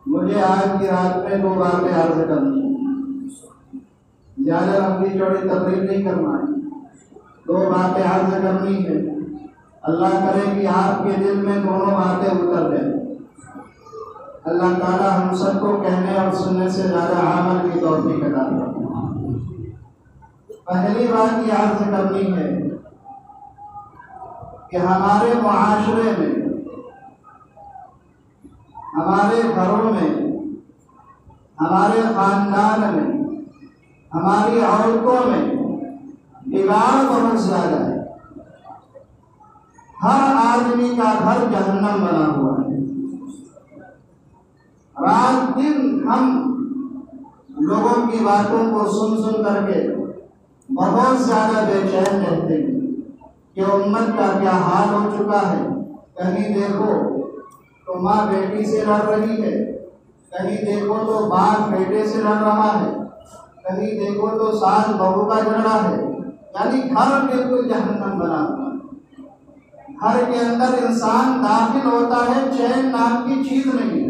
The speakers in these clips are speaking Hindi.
मुझे आज की रात में 2 बातें अर्ज करनी है। ज़्यादा लंबी चौड़ी तकरीर नहीं करना है, 2 बातें अर्ज करनी है। अल्लाह करे कि आपके दिल में दोनों बातें उतर जाए। अल्लाह ताला हम सबको कहने और सुनने से ज़्यादा अमल की तौफीक अता फरमाए। पहली बात ये अर्ज करनी है कि हमारे मुआशरे में, हमारे घरों में, हमारे खानदान में, हमारी औरतों में बिगाड़ बहुत ज्यादा है। हर आदमी का घर जहन्नम बना हुआ है। रात दिन हम लोगों की बातों को सुन सुन करके बहुत ज्यादा बेचैन रहते हैं कि उम्मत का क्या हाल हो चुका है। कहीं देखो तो माँ बेटी से लड़ रही है, कहीं देखो तो बाप बेटे से लड़ रहा है, कहीं देखो तो सास बहू का झगड़ा है। यानी घर बिल्कुल जहन्नम बना हुआ है। घर के अंदर इंसान दाखिल होता है, चैन नाम की चीज नहीं,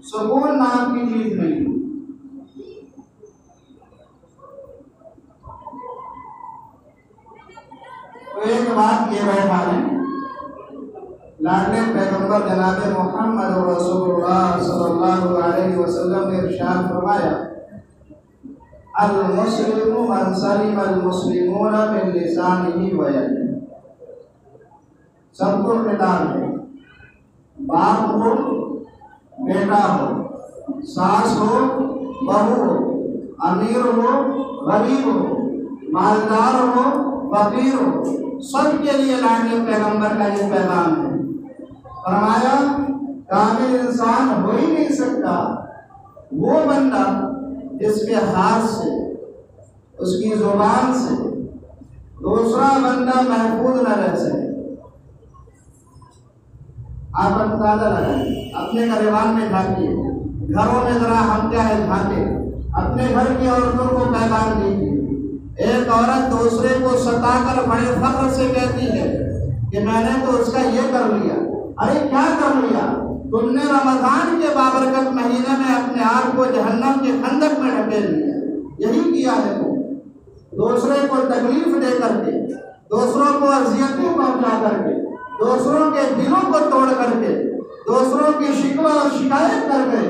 सुकून नाम की चीज नहीं। तो एक बात ये बैठा है, लाडले पैगंबर जनाब मोहम्मद रसूलुल्लाह सल्लल्लाहु अलैहि वसल्लम ने इरशाद फरमाया, अल मुस्लिमु मन सलिम अल मुस्लिमूना मिन लिसानिही व यदिही। सबको खिताब है, बाप हो, बेटा हो, सास हो, बहू हो, अमीर हो, गरीब हो, मालदार हो, फकीर हो, सबके लिए लाडले पैगंबर का ये पैगाम है। फरमाया कामिल इंसान हो ही नहीं सकता वो बंदा जिसके हाथ से, उसकी जुबान से दूसरा बंदा महफूज न रह सके। आप अंदाजा लगाइए, अपने गरीबान में झांकिए, घरों में जरा हम क्या है झांके, अपने घर की औरतों को पैगाम दीजिए। एक औरत दूसरे को सताकर बड़े फख्र से कहती है कि मैंने तो उसका ये कर लिया। अरे क्या कर लिया? तुमने रमजान के बाबरकत महीने में अपने आप को जहन्नम के खंदक में ढकेल लिया। यही किया है तुम, दूसरे को तकलीफ दे करके, दूसरों को अजियतें पहुंचा करके, दूसरों के दिलों को तोड़ करके, दूसरों की शिकवा और शिकायत करके,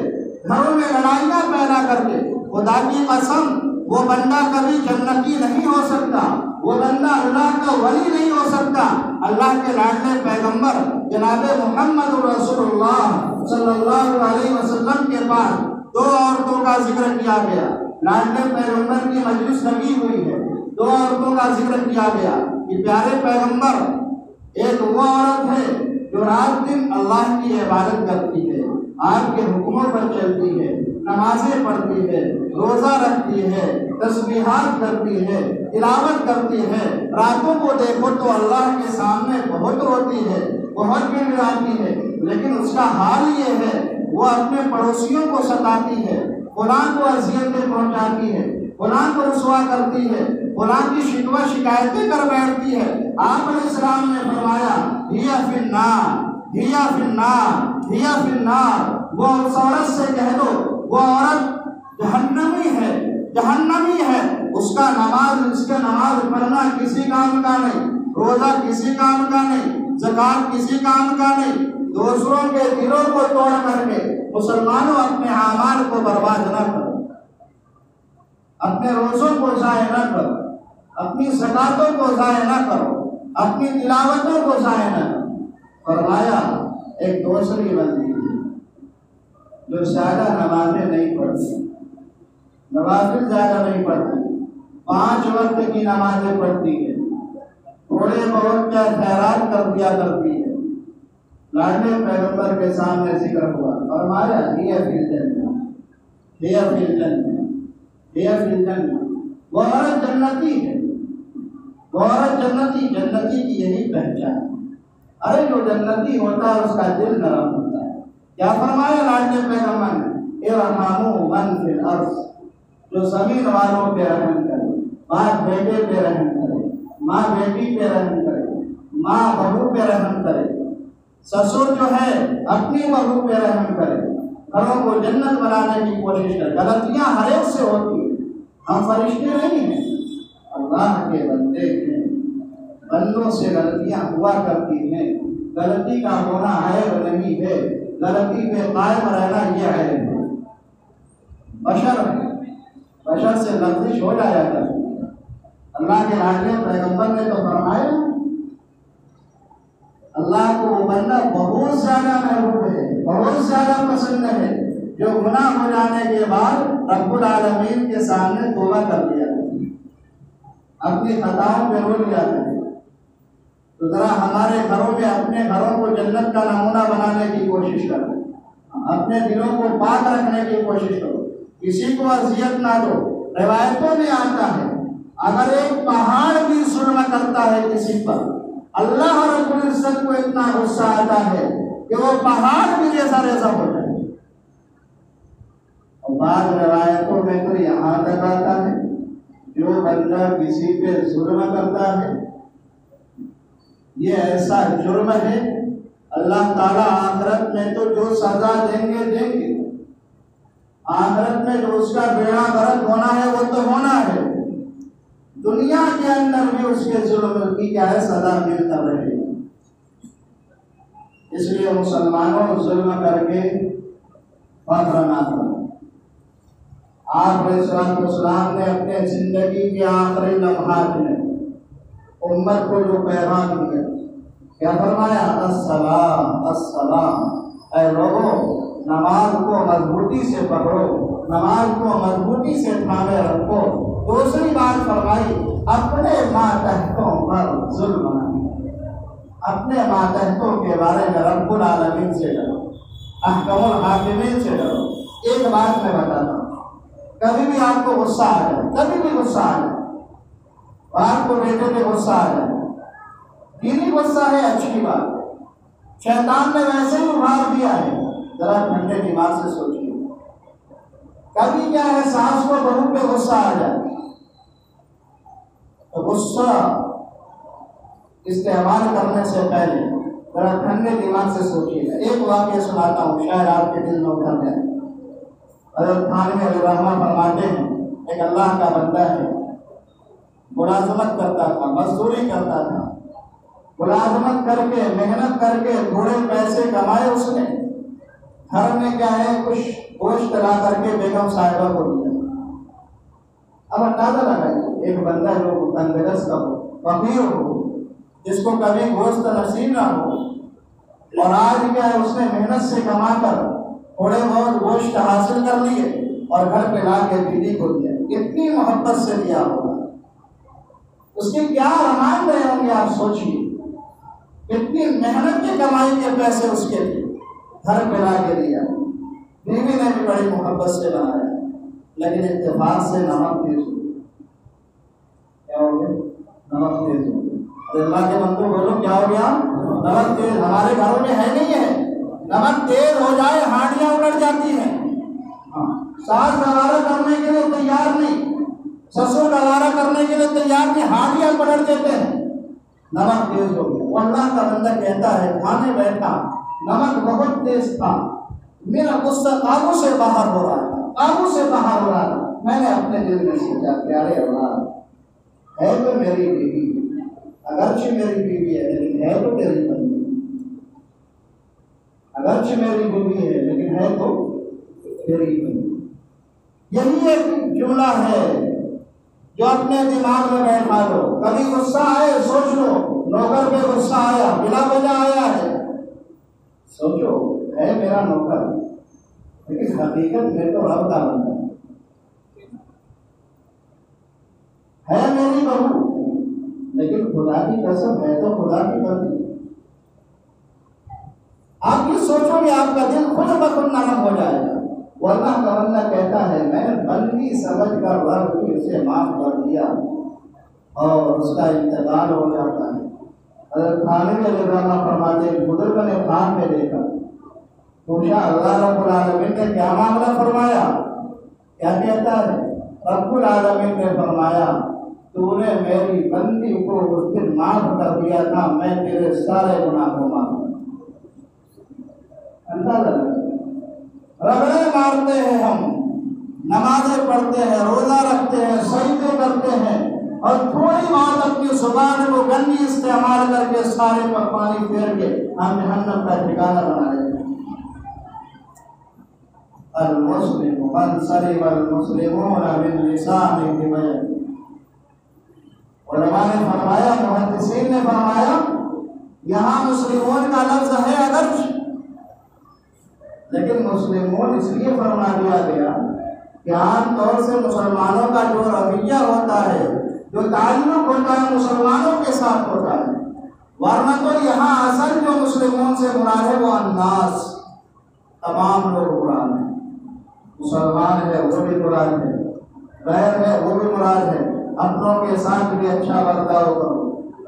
घरों में लड़ाइयाँ पैदा करके। खुदा की कसम, वो बंदा कभी जन्नती नहीं हो सकता, वो बंदा अल्लाह का वली नहीं हो सकता। अल्लाह के लाडले पैगंबर जनाब मोहम्मद रसूलुल्लाह सल्लल्लाहु अलैहि वसल्लम के पास 2 औरतों का जिक्र किया गया। लाडले पैगंबर की मजलिस लगी हुई है, 2 औरतों का जिक्र किया गया कि प्यारे पैगंबर, एक वो औरत है जो रात दिन अल्लाह की इबादत करती है, आपके हुक्मों पर चलती है, नमाजें पढ़ती है, रोजा रखती है, तस्बीहात करती है, तिलावत करती है। रातों को देखो तो अल्लाह के सामने बहुत रोती है, बहुत गिड़गिड़ाती है, लेकिन उसका हाल ये है वो अपने पड़ोसियों को सताती है, गुनाह को अजियतें पहुंचाती है, गुनाह को रुसवा करती है, गुनाह की शिकवा शिकायतें कर बैठती है। आप अलैहिस्सलाम ने फरमाया हिया फिन्नार, हिया फिन्नार, हिया फिन्नार। वो उस औरत से कह दो वो औरत जहन्नमी है, जहन्नमी है। उसका नमाज पढ़ना किसी काम का नहीं, रोजा किसी काम का नहीं, ज़कात किसी काम का नहीं। दूसरों के दिलों को तोड़ करके मुसलमानों अपने आमाल को बर्बाद न करो, अपने रोज़ों को ज़ाया न करो, अपनी ज़कातों को ज़ाया न करो, अपनी तिलावतों को ज़ाया न करो। फरमाया एक दूसरी बंदी जो ज़्यादा नमाजें नहीं पढ़ती, नवाफिल ज़्यादा नहीं पढ़ती, 5 वक्त की नमाजें पढ़ती है, थोड़े बहुत क्या खैरात कर दिया करती है। लाडले पैगंबर के सामने जिक्र हुआ और हमारा हिया फिल जन्नह, हिया फिल जन्नह, हिया फिल जन्नह। वो औरत जन्नती है, वो औरत जन्नती, जन्नती की यही पहचान। अरे जो जन्नती होता है उसका दिल नरम होता है। क्या फरमाया लाडले पैगंबर ने, इरहमू मन फिल अर्ज़, जो जमीन वालों पे रहम करे, बाप बेटे पे रहम करे, माँ बेटी पे रहम करे, माँ बहू पे रहम करे, ससुर जो है अपनी बहू पे रहम करे, घरों को जन्नत बनाने की कोशिश करे। गलतियां हर एक से होती है, हम फरिश्ते नहीं हैं, अल्लाह के बंदे हैं, बंदों से गलतियां हुआ करती हैं। गलती का होना ऐब नहीं है, गलती पे कायम रहना ये ऐब है। बशर से लफ्ज़िश हो जाया करती है। अल्लाह के राजा पैगंबर ने तो फरमाया, अल्लाह को वो बंदा बहुत ज्यादा महबूब है, बहुत ज्यादा पसंद है जो गुनाह हो जाने के बाद रब्बुल आलमीन के सामने तौबा कर लिया, अपनी खताओं पे रो लिया है। तो जरा हमारे घरों में अपने घरों को जन्नत का नमूना बनाने की कोशिश करो, अपने दिलों को पाक रखने की कोशिश करो, किसी को अजियत ना दो। रिवायतों में आता है अगर एक पहाड़ भी जुल्म करता है किसी पर, अल्लाह रब्बुल इज्जत को इतना गुस्सा आता है कि वो पहाड़ भी रेजा रेजा हो जाए। और बाद रिवायतों में तो यहाँ तक आता है जो बंदा किसी पे जुल्म करता है ये ऐसा जुर्म है, अल्लाह ताला आखिरत में तो जो सजा देंगे देंगे, आखिरत में जो उसका बेड़ा गर्क होना है वो तो होना है, दुनिया के अंदर भी उसके जुल्म की क्या है सजा मिलता रहेगी। इसलिए मुसलमानों जुल्म करके फख्र ना करो। आप अलैहिस्सलाम ने अपने जिंदगी के आखिरी लम्हात में उम्मत को जो पैगाम दिया, क्या फरमाया? अस्सलाम अस्सलाम, ऐ लोगों नमाज को मजबूती से पढ़ो, नमाज को मजबूती से थामे रखो। दूसरी बात फरमाई, अपने मातहतों पर जुल्म नहीं, अपने मातहतों के बारे में रब्बुल आलमीन से डरो, अहकमुल हाकिमीन से डरो। एक बात मैं बताता हूँ, कभी भी आपको गुस्सा आ जाए, कभी भी गुस्सा आ जाए, आपको बेटे पे गुस्सा आ जाए, दीनी गुस्सा है अच्छी बात, शैतान ने वैसे ही उभार दिया है, जरा ठंडे दिमाग से सोचिए। कभी क्या है सास को बहू पे गुस्सा आ जाए तो गुस्सा इस्तेमाल करने से पहले जरा ठंडे दिमाग से सोचिएगा। एक वाक्य सुनाता हूँ, शायद आपके दिल में उतर जाए। हज़रत थानवी अलैहिर्रहमत फरमाते हैं, एक अल्लाह का बंदा है, मुलाजमत करता था, मजदूरी करता था, मुलाजमत करके मेहनत करके थोड़े पैसे कमाए उसने, घर में क्या है कुछ गोश्त ला करके बेगम साहिबा को दिया। अब अंदाजा लगाइए, एक बंदा जो तंदुरुस्त हो, फकीर हो, जिसको कभी गोश्त नसीब ना हो, और आज क्या है उसने मेहनत से कमाकर थोड़े बहुत गोश्त हासिल कर लिए और घर पे ला के बीवी को दिया। कितनी मोहब्बत से दिया होगा, उसके क्या अरमान रहे होंगे आप सोचिए। कितनी मेहनत की कमाई के पैसे उसके लिए घर पे ला के दिया, बीवी ने भी बड़ी मोहब्बत से बनाया, लेकिन इत्तेफाक से नमक तेज हो गया। क्या हो गया? नमक तेज हो गया। अल्लाह के बंदों बोलो क्या हो गया? नमक तेज। हमारे घरों में है नहीं है, नमक तेज हो जाए हांडियां उलट जाती हैं। सास गवारा करने के लिए तैयार नहीं, ससुर गवारा करने के लिए तैयार नहीं, हांडियां पलट देते हैं, नमक तेज हो गया। अल्लाह का बंदा कहता है खाने बैठा, नमक बहुत तेज था, मेरा गुस्सा काबू से बाहर हो रहा था, काबू से बाहर हो रहा था। मैंने अपने दिल में सोचा, प्यारे अल्लाह है तो मेरी बीवी, अगरचे मेरी बीवी है लेकिन है तो तेरी बंदी, अगरचे मेरी बीवी है लेकिन है तो तेरी बंदी। यही एक जुमला है जो अपने दिमाग में बैठा लो। कभी गुस्सा आए सोच लो, नौकर पे गुस्सा आया, बिना वजह आया है, सोचो है मेरा नौकर लेकिन हकीकत में तो रब का बंदा है, मेरी बहू लेकिन खुदा की कसम है तो खुदा की बंदी। आप ये सोचोगे आपका दिल खुद ब खुद नरम हो जाएगा। अल्लाह का बंदा कहता है मैंने बंदी समझ कर रब की उसे माफ कर दिया और उसका इंतकाल हो जाता है। हज़रत थानवी अलैहिर्रहमत फरमाते हैं, बुजुर्ग ने ख्वाब में देखा, पूछा अल्लाह रब्बुल आलमीन ने क्या मामला फरमाया? क्या कहता है? रब्बुल आलमीन ने फरमाया तूने मेरी बंदी को उस दिन माफ कर दिया था, मैं तेरे सारे गुनाह को माफ कर। रगड़े मारते हैं हम, नमाजें पढ़ते हैं, रोजा रखते हैं, सजदे करते हैं और थोड़ी बात अपनी जुबान को गंदी इस्तेमाल करके सारे पर पानी फेर के हम जहन्नम का ठिकाना बना लेते हैं। अल-मुस्लिम मन सलिम अल-मुस्लिमून मिन लिसानिही व यदिही। उलमा ने फरमाया, मुहद्दिसीन ने फरमाया, यहाँ मुस्लिमों का लफ्ज है अगर, लेकिन मुस्लिमों इसलिए फरमा दिया गया कि आमतौर से मुसलमानों का जो रवैया होता है, जो ताल्लुक होता है, मुसलमानों के साथ होता है, वरना तो यहाँ असल जो मुस्लिमों से मुराद है वो अन्नास, तमाम लोग मुराद है। मुसलमान है वो भी मुराद है, गैर है वो भी मुराद है। अपनों के साथ भी अच्छा बर्ताव करो,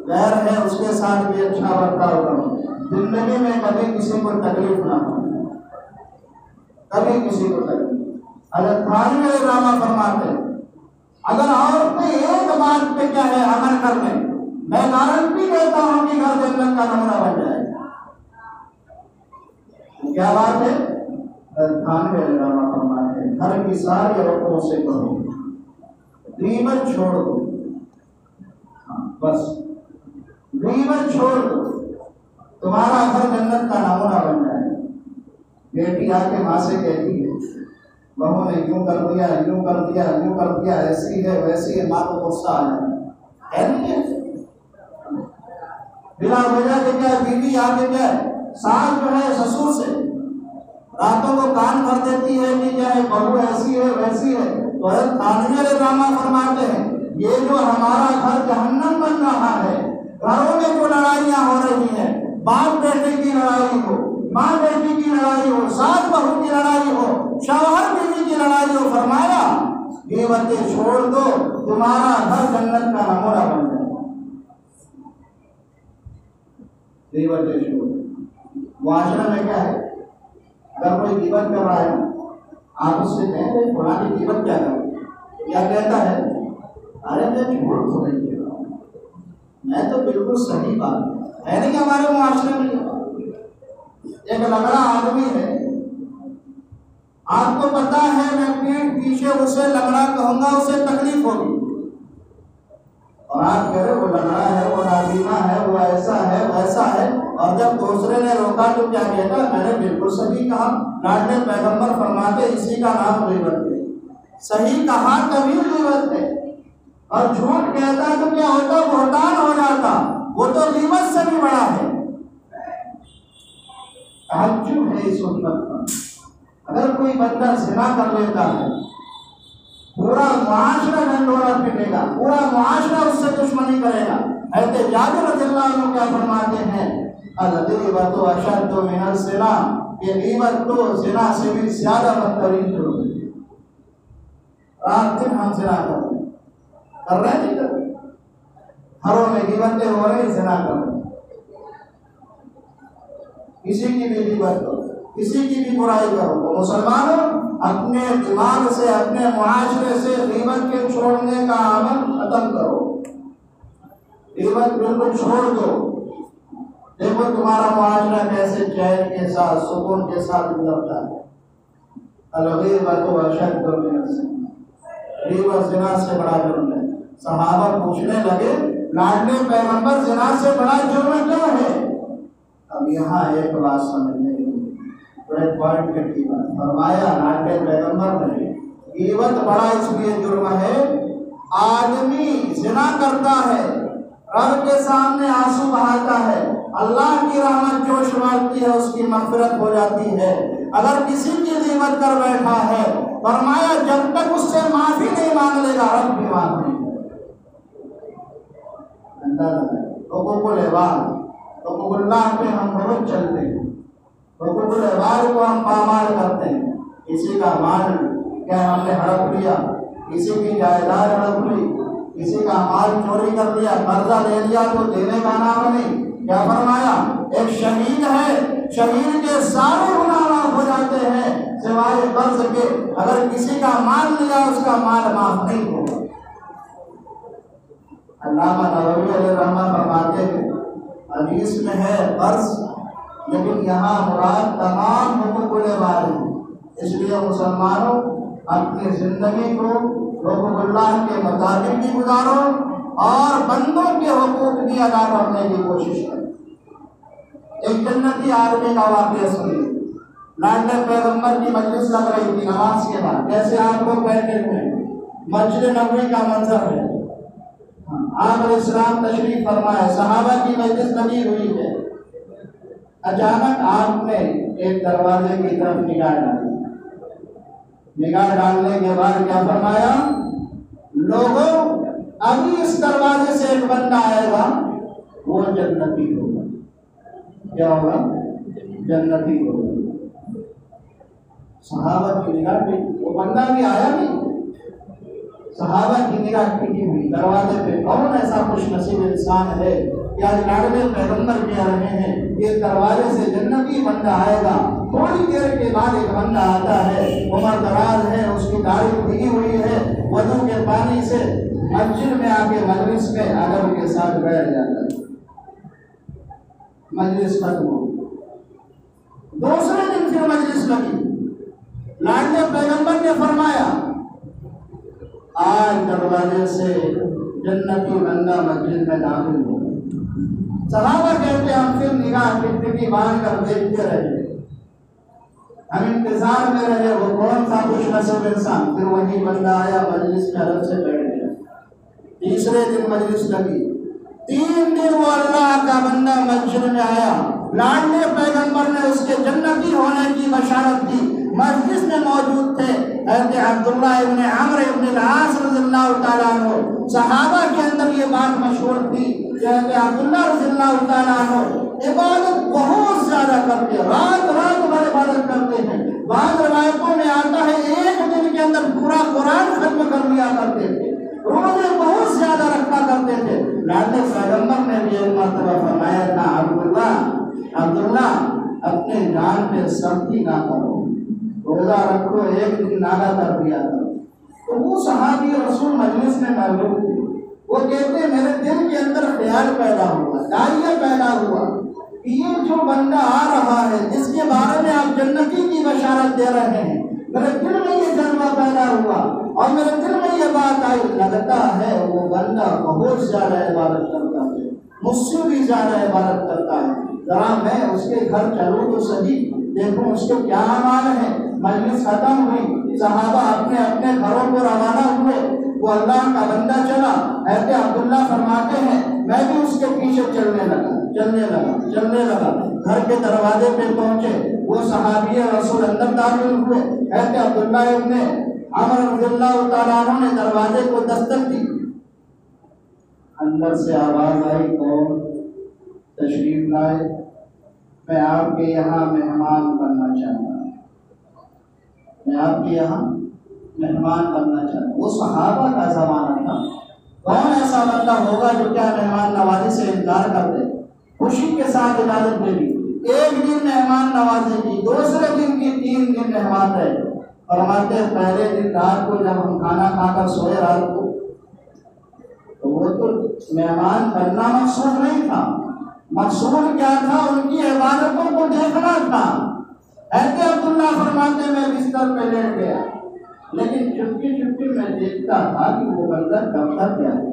गैर है उसके साथ भी अच्छा बर्ताव करो। जिंदगी में कभी किसी को तकलीफ ना हो, कभी किसी को तकलीफ। हज़रत थानवी अलैहिस्सलाम फरमाते हैं, अगर और कोई एक बात पे क्या है अमल कर ले, मैं गारंटी देता हूँ कि घर जन्नत का नमूना बन जाएगा। क्या बात है? थानवी अलैहिस्सलाम फरमाते हैं, घर की सारी औरतों से कहो गीबत छोड़ दो, बस गीबत छोड़ दो, तुम्हारा घर जन्नत का नमूना बन जाएगा। बेटी आके माँ से कहती है, बहू ने यूं कर दिया, यूं कर दिया, यूं कर दिया, ऐसी है वैसी है, माँ को गुस्सा आ जाता है नहीं है? बिना वजह के क्या बीवी आके क्या सास जो है ससुर से रातों को कान भर देती है कि क्या है, बहू ऐसी है वैसी है। तो थानवी अलैहिस्सलाम फरमाते हैं, ये जो हमारा घर जहन्नम बन रहा है, घरों में जो लड़ाइयाँ हो रही हैं, बाप बेटे की लड़ाई हो, माँ बेटी की लड़ाई हो, सास बहू की लड़ाई हो, शौहर बीवी की लड़ाई हो, फरमाया गीबतें छोड़ दो, तुम्हारा घर जन्नत का नमूना बन जाएगा। गीबतें छोड़ दो। मुआशरा में क्या है, अगर कोई गीबत कर रहा है, आप उससे कहें फलां की गीबत क्या कर, क्या कहता है? अरे मैं झूठ तो नहीं कह रहा हूँ, मैं तो बिल्कुल सही बात है। नहीं हमारे मुआशरे में एक लंगड़ा आदमी है, आपको पता है मैं पीठ पीछे उसे लंगड़ा कहूंगा, उसे तकलीफ होगी, और आप कह रहे वो लंगड़ा है, वो नाबीना है, वो ऐसा है वैसा है। और जब दूसरे ने रोका तो क्या कहता, मैंने बिल्कुल सही कहा, लाडले पैगंबर फरमाते इसी का नाम गीबत है। सही कहा तभी गीबत है, और झूठ कहता तो क्या होता, बहतान हो जाता, वो तो गीबत से भी बड़ा है। ताज्जुब है इस उम्मत पर, अगर कोई बंदा ज़िना कर लेता है, पूरा मुआशरा ढंढोरा पीटेगा, पूरा मुआशरा उससे दुश्मनी करेगा। ऐसे जाबिर रज़ियल्लाहु अन्हु क्या फरमाते हैं, अल-गीबतु अशद्दु मिनज़-ज़िना, ये गीबत तो ज़िना से भी ज्यादा बदतरीन जुर्म है। रात दिन हम ज़िना कर रहे नहीं कर, घरों में गीबतें हो रही, ज़िना कर रहे, किसी की भी गीबत करो, किसी की भी बुराई करो। तो मुसलमानों अपने दिमाग से, अपने मुआशरे से गीबत के छोड़ने का अमल खत्म करो, गीबत बिल्कुल छोड़ दो। देखो तुम्हारा मुआशरा कैसे चैन के साथ, सुकून के साथ गुजरता है। अल-गीबतु अशद्दु मिनज़-ज़िना, गीबत ज़िना से बड़ा जुर्म है। सहाबा पूछने लगे, लाडले पैगंबर ज़िना से बड़ा जुर्म क्या है? अब यहाँ एक बात समझने बड़े पॉइंट की बात फरमाया लाडले पैगंबर ने, गीबत बड़ा इसलिए जुर्म है, आदमी ज़िना करता है, रब के सामने आंसू बहाता है, अल्लाह की रहमत जोश मारती है, उसकी मग़फ़िरत हो जाती है। अगर किसी की गीबत कर बैठा है, फरमाया जब तक उससे माफी नहीं मांग लेगा, रब भी माफ नहीं करेगा। तो हुकुकुल्लाह पे हम बहुत चलते हैं, हुकुकुल इबाद को हम पामाल करते हैं। किसी का माल क्या हमने हड़प लिया, किसी की जायदाद हड़प ली, किसी का माल चोरी कर लिया, कर्जा ले लिया, तो देने का नाम नहीं। क्या फरमाया, एक शहीद है, शहीद के सारे गुनाह माफ हो जाते हैं सिवाय कर्ज के। अगर किसी का माल लिया, उसका माल माफ नहीं होगा। अल्लामा नववी अलैहि रहमतुल्लाह फरमाते हैं, हदीस में है कर्ज लेकिन यहाँ मुराद तमाम हुकूकुल वाले हैं। इसलिए मुसलमानों अपनी जिंदगी को हुकूकुल्लाह के मुताबिक भी गुजारो और बंदों के हुकूक भी अदा करने की कोशिश करो। एक जन्नती आदमी का वाक़या सुनिए। लाडले पैगंबर की मजलिस लग रही थी नमाज के बाद, जैसे आप लोग बैठे हुए हैं, मस्जिद नबवी का मंजर है। आप इस्लाम तशरीफ फरमाए, सहाबा की मजलिस लगी हुई है। अचानक आपने एक दरवाजे की तरफ निगाह डाली। निगाह डालने के बाद क्या फरमाया, लोगों अभी इस दरवाजे से एक बंदा आएगा, वो जन्नती होगा। क्या होगा? जन्नती होगा। सहाबा की निगाह भी, वो बंदा भी आया नहीं, सहाबा की निगाह टिकी हुई दरवाजे पे। कौन ऐसा खुशनसीब इंसान है कि आज लाडले पैगंबर कह रहे हैं ये दरवाजे से जन्नती बंदा आएगा। थोड़ी देर के बाद एक बंदा आता है, उम्र दराज है, उसकी दाढ़ी भीगी हुई है, वजू के पानी से मस्जिद में आके मजलिस में अदब के साथ बैठ जाता है। मजलिस खत्म हो, दूसरे दिन फिर मजलिस लगी। लाडले पैगंबर ने फरमाया, आज दरवाजे से जन्नती बंदा मस्जिद में दाखिल हो। सहाबा कहते हम फिर निगाह टिकटिकी बांध कर देखते रहे, हम इंतजार में रहे, वो कौन सा खुशनसीब इंसान। फिर वही बंदा आया, मजलिस में अदब से बैठ गया। तीसरे दिन मजलिस लगी, 3 दिन वो अल्लाह का बंदा मस्जिद में आया। लाडले पैगंबर ने उसके जन्नती होने की बशारत दी। मस्जिद में मौजूद थे हज़रत अब्दुल्ला इब्न अम्र इब्न अल-आस रज़ियल्लाहु ताला अन्हु। सहाबा के अंदर ये बात मशहूर थी कि हज़रत अब्दुल्ला रज़ियल्लाहु ताला अन्हु इबादत बहुत ज्यादा करते, रात भर इबादत करते हैं। बाद रिवायतों में आता है एक दिन के अंदर पूरा कुरान खत्म कर लिया करते थे, रोजे बहुत ज्यादा रखा करते थे। लाडले पैगंबर ने भी एक मर्तबा फरमाया था, अब्दुल्ला अपने जान पे सख्ती ना करो, रोजा रखो, एक दिन नागा कर दिया करो। तो वो सहाबी रसूल मजलिस में मौजूद थे, वो कहते मेरे दिल के अंदर ख्याल पैदा हुआ, दाइया पैदा हुआ, ये जो बंदा आ रहा है जिसके बारे में आप जन्नती की बशारत दे रहे हैं, मेरे दिल में ये जज्बा पैदा हुआ और मेरे दिल में ये बात आई, लगता है वो बंदा बहुत ज्यादा इबादत करता है, मुझसे भी ज्यादा इबादत करता है। जरा मैं उसके घर चलूं तो सही, देखूं उसके क्या अमाल है। मजलिस खत्म हुई, सहाबा अपने अपने घरों को रवाना हुए। वो अल्लाह का बंदा चला। ऐसे अब्दुल्ला फरमाते हैं मैं भी उसके पीछे चलने लगा। घर के दरवाजे पे पहुंचे, वो सहाबी रसूल अंदर दाखिल हुए। ऐसे अब्दुल्ला इब्न अम्र रज़ियल्लाहु ताला अन्हु ने दरवाजे को दस्तक दी। अंदर से आवाज आई, कौन? तशरीफ लाए, मैं आपके यहाँ मेहमान बनना चाहता हूँ, मैं आपके यहाँ मेहमान बनना चाहता हूँ। वो सहाबा का जमाना था, कौन ऐसा बंदा होगा जो क्या मेहमान नवाजी से इनकार कर दे, खुशी के साथ इजाजत दे दी। एक दिन मेहमान नवाजी की, दूसरे दिन की, 3 दिन मेहमान रहे। फरमाते पहले दिन रात को जब हम खाना खाकर सोए रात को, तो वो तो मेहमान बनना मकसूद नहीं था, मकसूद क्या था? उनकी इबादतों को देखना था। ऐसे अब्दुल्ला फरमाते मैं बिस्तर पे लेट गया, लेकिन चुपके मैं देखता था कि वो बंदा करता क्या है,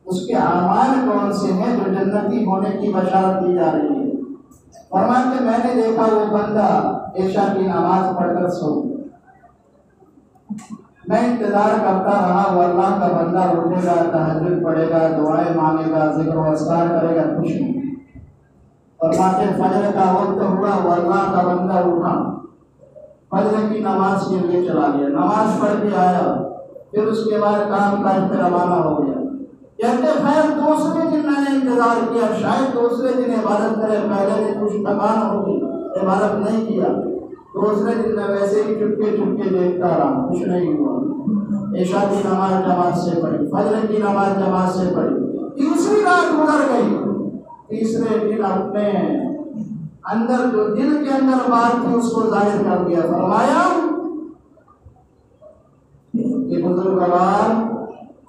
उसके आमाल कौन से हैं जो जन्नती होने की बशारत दी जा रही है। फरमाते मैंने देखा वो बंदा ऐशा की नमाज पढ़कर सो गया। मैं इंतजार करता रहा, वो अल्लाह का बंदा उठेगा, तहज्जुद पढ़ेगा, दुआएं मांगेगा, जिक्र व अस्कार करेगा, कुछ नहीं। फरमाते फजर का वक्त हुआ, वो अल्लाह का बंदा उठा, फजर की नमाज के लिए चला गया, नमाज पढ़ के आया, फिर उसके बाद काम काज पे रवाना हो गया। कहते खैर दूसरे दिन मैंने इंतजार किया, शायद दूसरे दिन इबादत करे, पहले दिन कुछ थकान होगी, इबादत नहीं किया। दूसरे दिन मैं वैसे ही चुपके देखता रहा, कुछ नहीं हुआ। ऐशा की नमाज जमात से पढ़ी, फजर की नमाज जमात से पढ़ी। तीसरी रात गुजर गई, तीसरे दिन अपने अंदर जो दिल के अंदर बात थी उसको जाहिर कर दिया। फरमाया कि बुजुर्गवार,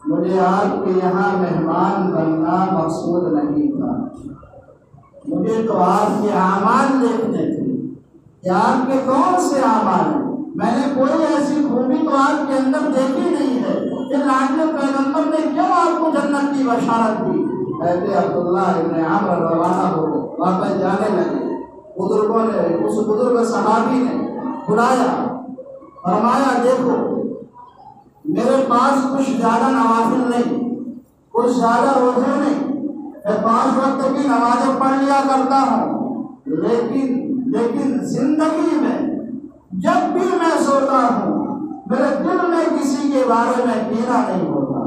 मुझे आपके यहाँ मेहमान बनना मकसूद नहीं था, मुझे तो आपके आमाल देखने थे कि आपके कौन से आमाल हैं। मैंने कोई ऐसी खूबी तो आपके अंदर देखी नहीं है कि आखिर पैगंबर ने क्यों आपको जन्नत की बशारत दी। कहते अब्दुल्ला इब्न अम्र रवाना हो गए, वापस जाने लगे। बुजुर्गों ने, उस बुजुर्ग सहाबी ने बुलाया, फरमाया देखो मेरे पास कुछ ज़्यादा नवाफिल नहीं, कुछ ज़्यादा रोजे नहीं, मैं 5 वक्त की नमाजें पढ़ लिया करता हूँ, लेकिन जिंदगी में जब भी मैं सोता हूँ मेरे दिल में किसी के बारे में कीना नहीं होता,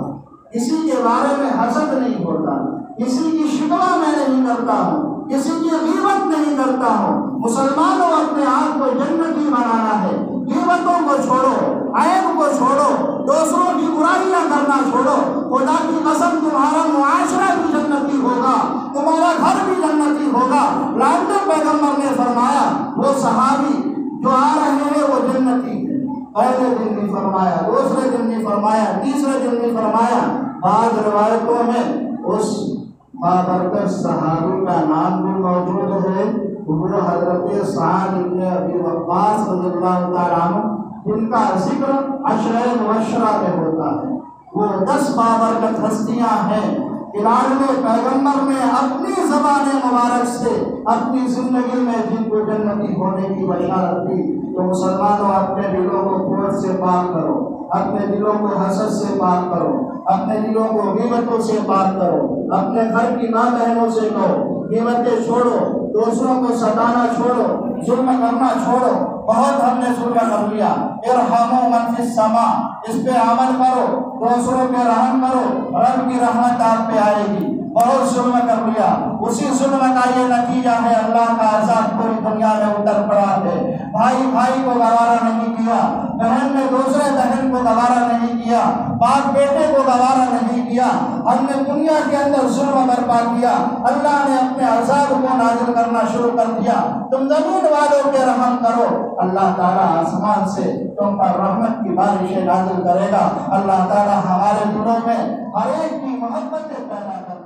किसी के बारे में हसद नहीं होता, किसी की शिकवा मैं नहीं करता हूँ, किसी की गीबत नहीं करता हूँ। मुसलमानों अपने आप को जन्नती बनाना है, गीबतों को छोड़ो, ऐब को छोड़ो, दूसरों की बुराइयां करना छोड़ो। खुदा की कसम तुम्हारा मुआशरा भी जन्नती होगा, तुम्हारा घर भी जन्नती होगा। लाडले पैगंबर ने फरमाया वो सहाबी जो आ रहे हैं वो जन्नती है। पहले दिन भी फरमाया, दूसरे दिन भी फरमाया, तीसरे दिन भी फरमाया। बाद रिवायतों में उस बाबरकत सहाबी का नाम भी मौजूद है, वो हजरत साद इब्न अबी वक्कास रज़ियल्लाहु तआला अन्हु, जिनका जिक्र अशरे मुबश्शरा में होता है। वो 10 बाबरकत हस्तियां हैं। इलाही पैगंबर ने अपनी ज़बान मुबारक से अपनी जिंदगी में जिनको जन्नती होने की बशारत दी। तो मुसलमानों अपने दिलों को खोट से पाक करो, अपने दिलों को हसद से पाक करो, अपने दिलों को गीबतों से पाक करो, अपने घर की माँ बहनों से कहो गीबतें छोड़ो, दूसरों को सताना छोड़ो, जुल्म करना छोड़ो। बहुत हमने जुल्म कर लिया, इरहमू मन फिस समा, इस पे अमल करो, दूसरों पे रहम करो, रब की रहमत आप पे आएगी। बहुत जुल्म कर लिया, उसी जुल्म का ये नतीजा है अल्लाह का अज़ाब पूरी दुनिया में उतर पड़ा है। भाई भाई को गवारा नहीं किया, बहन ने दूसरे बहन को गवारा नहीं किया, बाप बेटे को गवारा नहीं किया। हमने दुनिया के अंदर जुल्म बर्पा किया, अल्लाह ने अपने अज़ाब को नाज़िल करना शुरू कर दिया। तुम ज़मीन वालों पे रहम करो, अल्लाह ताला आसमान से तुम पर रहमत की बारिशें नाज़िल करेगा। अल्लाह ताला हमारे दिलों में हर एक की मोहब्बतें पैदा कर